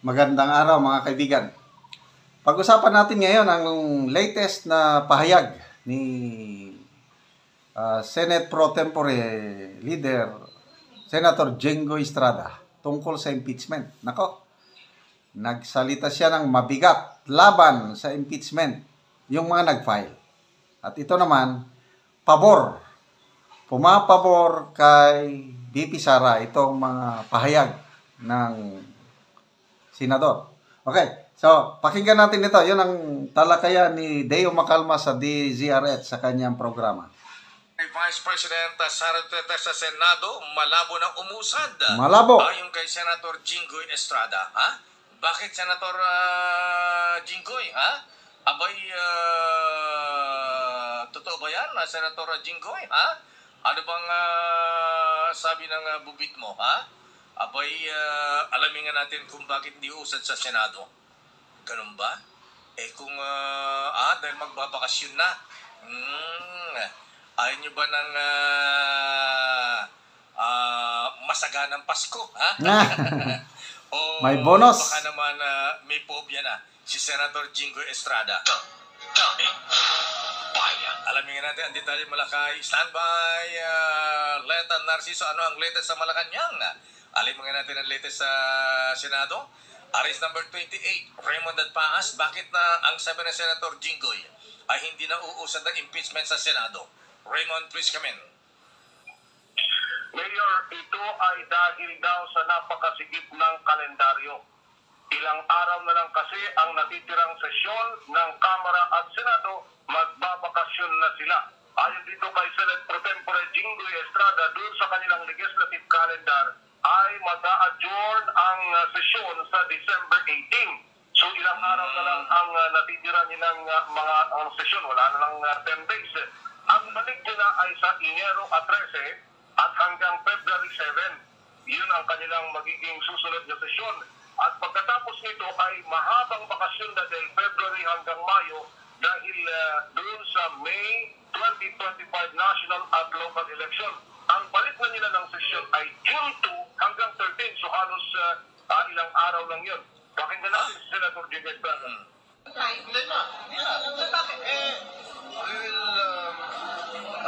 Magandang araw mga kaibigan. Pag-usapan natin ngayon ang latest na pahayag ni Senate Pro Tempore Leader Senator Jinggoy Estrada tungkol sa impeachment. Nako, nagsalita siya ng mabigat laban sa impeachment yung mga nag-file. At ito naman, pumapabor kay BP Sara itong mga pahayag ng senador. Okay, so pakinggan natin ito. Yun ang talakayan ni Deo Macalma sa DZRH sa kanyang programa. Vice President Sara Duterte sa Senado, malabo ng umusad. Malabo. Ayon kay Senator Jinggoy Estrada. Ha? Bakit Senator Jinggoy? Ha? Abay, totoo ba yan, Senator Jinggoy? Ha? Ano bang sabi ng bubit mo? Ha? Abay, alamin nga natin kung bakit di usad sa Senado. Ganun ba? Kung dahil magbabakasyon na. Ayaw nyo ba ng masaganang Pasko? Ha? O may bonus. Baka naman may phobia na si Senator Jinggoy Estrada. Alamin nga natin ang detalye Malakay. Standby, Leta Narciso. Ano ang latest sa Malacanang? Alamin nga natin ang latest sa Senado. Arrest number 28, Raymond Adpaas. Bakit na ang sabi ng Senator Jinggoy ay hindi na uusad ng impeachment sa Senado? Raymond, please come in. Mayor, ito ay dahil daw sa napakasigip ng kalendaryo. Ilang araw na lang kasi ang natitirang sesyon ng Kamara at Senado, magbabakasyon na sila. Ayon dito kay Senate Pro Tempore Jinggoy Estrada, doon sa kanilang legislative calendar, ay mag-a-adjourn ang sesyon sa December 18. So ilang araw na lang ang natitira nilang mga sesyon, wala na lang 10 days. Ang balik nila ay sa Enero 13 at hanggang February 7. Yun ang kanilang magiging susunod na sesyon. At pagkatapos nito ay mahabang bakasyon na dahil February hanggang Mayo dahil doon sa May 2025 national at local election. Ang balik na nila ng sesyon ay June 2 hanggang 13. So halos ilang araw lang yun. Pakinggan natin si Senator Jinggoy Estrada. Hindi na. Bakit? We will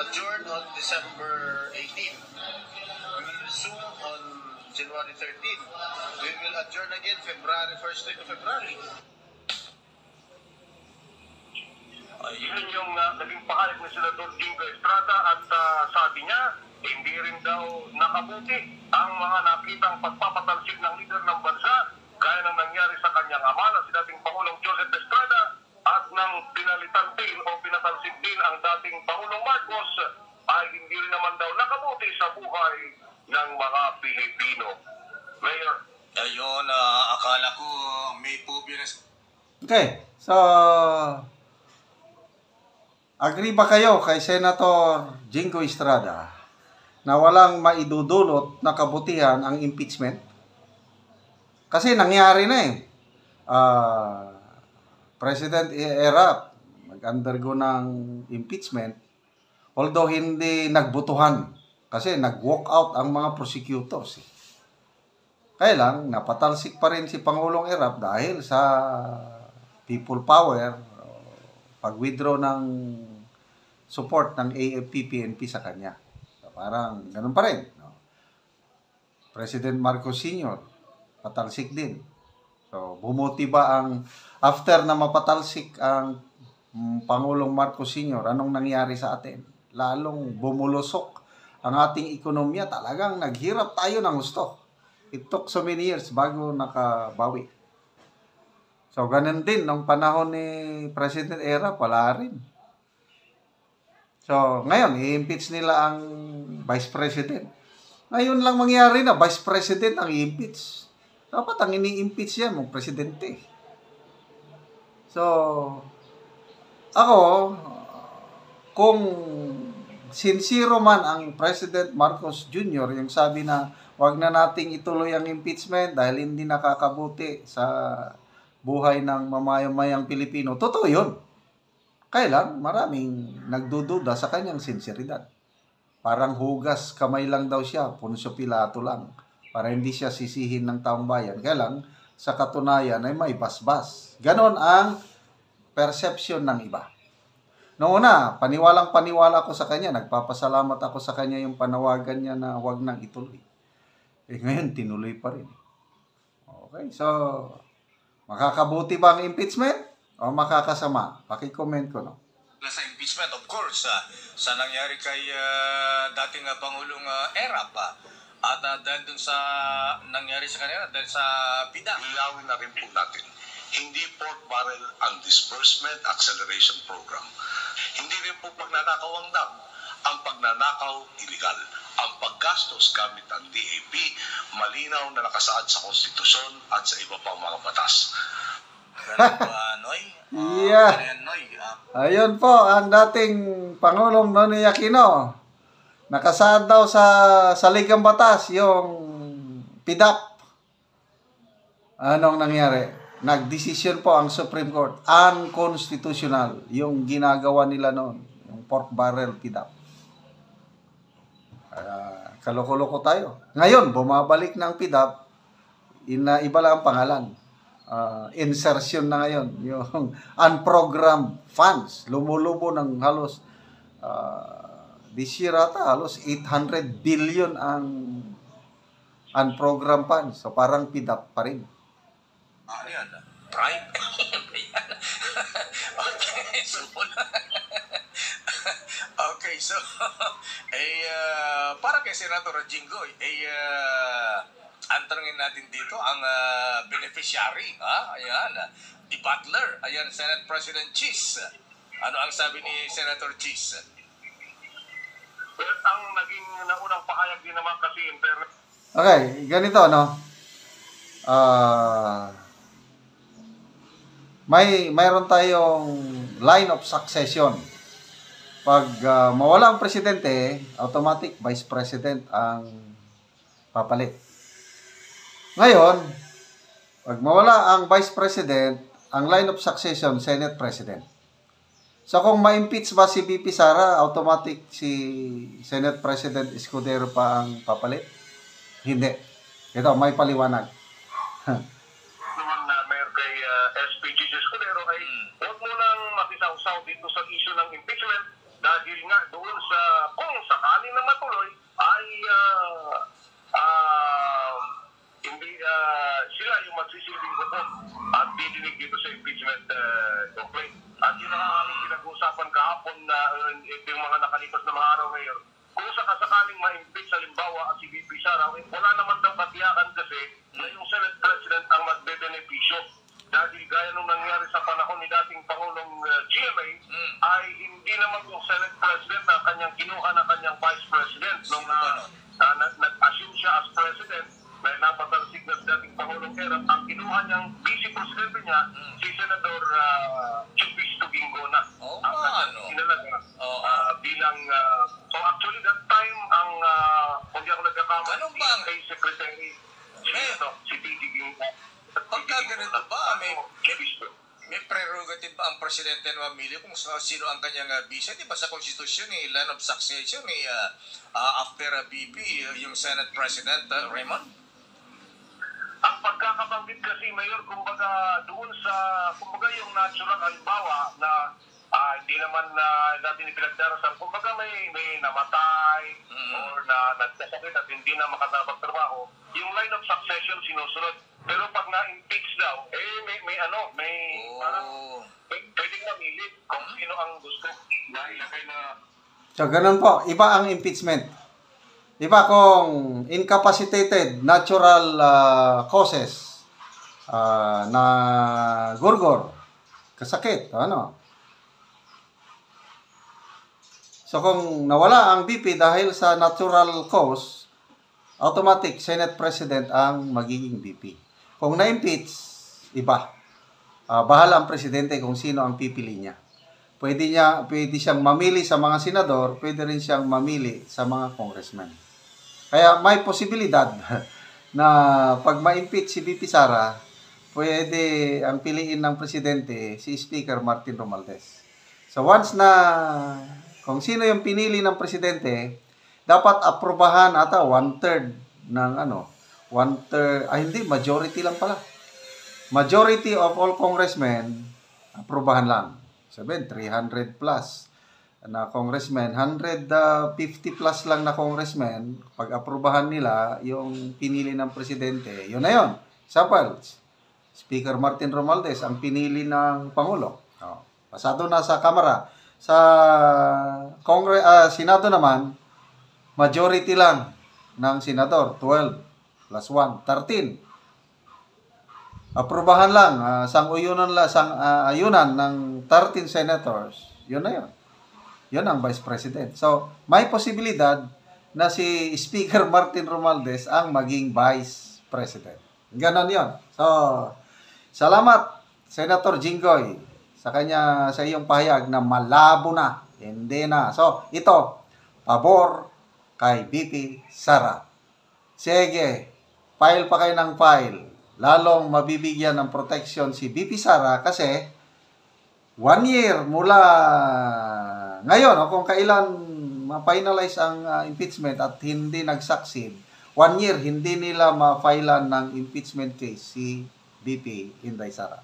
adjourn on December 18. We will resume on January 13. We will adjourn again February 1st to February. Yun yung naging pahayag ni Senator Jinggoy Estrada at sabi niya, hindi rin daw nakabuti ang mga nakitang pagpapatalsik ng lider ng bansa gaya ng nangyari sa kanyang ama na si dating Pangulong Joseph Estrada at nang pinalitan din o pinatalsik din ang dating Pangulong Marcos ay hindi rin naman daw nakabuti sa buhay ng mga Pilipino. Mayor. Ayun, akala ko may phobia na. Okay, so agree ba kayo kay Senator Jinggoy Estrada na walang maidudulot na kabutihan ang impeachment? Kasi nangyari na President Erap mag-undergo ng impeachment, although hindi nagbutuhan kasi nag-walk out ang mga prosecutors. Kaya lang, napatalsik pa rin si Pangulong Erap dahil sa people power, pag-withdraw ng support ng AFP-PNP sa kanya. So, parang ganun pa rin. No? President Marcos Sr., patalsik din. So, bumuti ba ang, after na mapatalsik ang Pangulong Marcos Sr., anong nangyari sa atin? Lalong bumulusok ang ating ekonomiya. Talagang naghirap tayo ng gusto. It took so many years bago nakabawi. So, ganun din, nung panahon ni President Erap, wala rin. So, ngayon, i-impeach nila ang Vice President. Ngayon lang mangyari na, Vice President ang i-impeach. Dapat ang ini-impeach yan, mong Presidente. So, ako, kung sincero man ang President Marcos Jr., yung sabi na, wag na nating ituloy ang impeachment dahil hindi nakakabuti sa buhay ng mamamayang Pilipino. Totoo yun. Kaya lang, maraming nagdududa sa kanyang sinseridad. Parang hugas kamay lang daw siya, Poncio Pilato lang, para hindi siya sisihin ng taong bayan. Kaya lang, sa katunayan ay may basbas. Ganon ang perception ng iba. Noong una, paniwalang-paniwala ako sa kanya. Nagpapasalamat ako sa kanya yung panawagan niya na huwag nang ituloy. Ngayon, tinuloy pa rin. Okay, so, makakabuti ba ang impeachment? O makakasama? Paki-comment ko, no? Sa impeachment, of course, sa nangyari kay dating Pangulong Erap, at dahil dun sa nangyari sa kanila, dahil sa PIDA. Ilawin na rin po natin, hindi pork barrel ang disbursement acceleration program. Hindi rin po pagnanakaw ang dam. Ang pagnanakaw, illegal. Ang paggastos gamit ang DAP, malinaw na nakasaad sa konstitusyon at sa iba pang mga batas. Ganun ba, Noy? Yeah. Ganun, Noy. Ayun po, ang dating Pangulong Nonoy Aquino. Nakasaad daw sa Saligang Batas, yung PIDAP. Anong nangyari? Nagdesisyon po ang Supreme Court. Unconstitutional yung ginagawa nila noon. Yung pork barrel PIDAP. Kaloko-loko tayo. Ngayon, bumabalik na ang PIDAP. Iba lang ang pangalan. Insertion na ngayon. Yung unprogrammed funds. Lumulubo ng halos this year ata, halos 800 billion ang unprogrammed funds. So parang PIDAP pa rin. Ano yan? Bribe? Okay, so okay, so para kay Senator Jinggoy, ang tanungin natin dito, ang beneficiary, ayan, the butler, ayan, Senate President Cheese. Ano ang sabi ni Senator Cheese? Well, ang naging naunang pahayag din naman kasi Okay, ganito, no? Mayroon tayong line of succession. Pag mawala ang presidente, automatic vice president ang papalit. Ngayon, pag mawala ang vice president, ang line of succession, Senate president. So kung ma-impeach ba si VP Sara, automatic si Senate President Escudero pa ang papalit? Hindi. Ito, may paliwanag. naman na mayor kay SPG Escudero ay huwag mo nang makisaw-saw dito sa issue ng impeachment dahil nga doon sa kung sakali na matuloy ay hindi sila yung magsisilbing hukom at didinig dito sa impeachment complaint. At yun ang aming pinag-uusapan kahapon na yung mga nakalipas na mga araw ngayon. Kung sakasakaling ma-impeach halimbawa si VP Sara, wala naman daw katiyakan kasi na yung Senate President ang magbebenepisyo. Dahil gaya nung nangyari sa panahon ni dating Pangulong GMA, ay hindi naman yung Senate President na kanyang kinuha na kanyang Vice President nung nag-assume siya as President dahil napatalsik na dating Pangulong Erap, ang kinuha niyang Vice Presidente niya, si Senador Chupisto Ginggona. Ang kinalaga bilang so actually that time ang kung di ako nagkakamali kay Secretary si P.D. Ginggona. Pagka ganito ba, may prerogative ba ang presidente na mamili kung sino ang kanyang vice? Di ba sa konstitusyon, line of succession, after BP, yung Senate President, Raymond? Ang pagkakabanggit kasi, Mayor, kumbaga doon sa, kumbaga yung natural halimbawa na hindi naman natin ipinagdarasan, kumbaga may namatay or na nagsasakit at hindi na makatapagtrabaho, yung line of succession sinusunod. Pero pag na-impeach daw, parang pwedeng mamili kung sino ang gusto na ilagay na. So, ganun po. Iba ang impeachment. Iba kung incapacitated natural causes na gurgor, kasakit, ano. So, kung nawala ang BP dahil sa natural cause, automatic Senate President ang magiging BP. Kung na-impeach, iba. Bahala ang presidente kung sino ang pipili niya. Pwede siyang mamili sa mga senador, pwede rin siyang mamili sa mga congressman. Kaya may posibilidad na pag ma-impeach si VP Sara, pwede ang piliin ng presidente si Speaker Martin Romualdez. So once na kung sino yung pinili ng presidente, dapat aprobahan ata 1/3 ng majority lang pala. majority of all congressmen, aprubahan lang. Sabihin, 300 plus na congressmen, 150 plus lang na congressmen, pag aprubahan nila yung pinili ng presidente, yun na yun. Example, Speaker Martin Romualdez ang pinili ng Pangulo. Pasado na sa Kamara. Sa Senado naman, majority lang ng senador, 12 plus 1, 13. Aprubahan lang, ayunan ng 13 senators, yun na yun. Yun ang Vice President. So, may posibilidad na si Speaker Martin Romualdez ang maging Vice President. Ganon yun. So, salamat, Senator Jinggoy, sa iyong pahayag na malabo na, hindi na. So, ito, pabor kay BP Sara. Sige, file pa kayo ng file. Lalong mabibigyan ng protection si BP Sara kasi 1 year mula ngayon, o kung kailan ma-finalize ang impeachment at hindi nag-succeed, 1 year hindi nila ma-filean ng impeachment case si BP Inday Sara.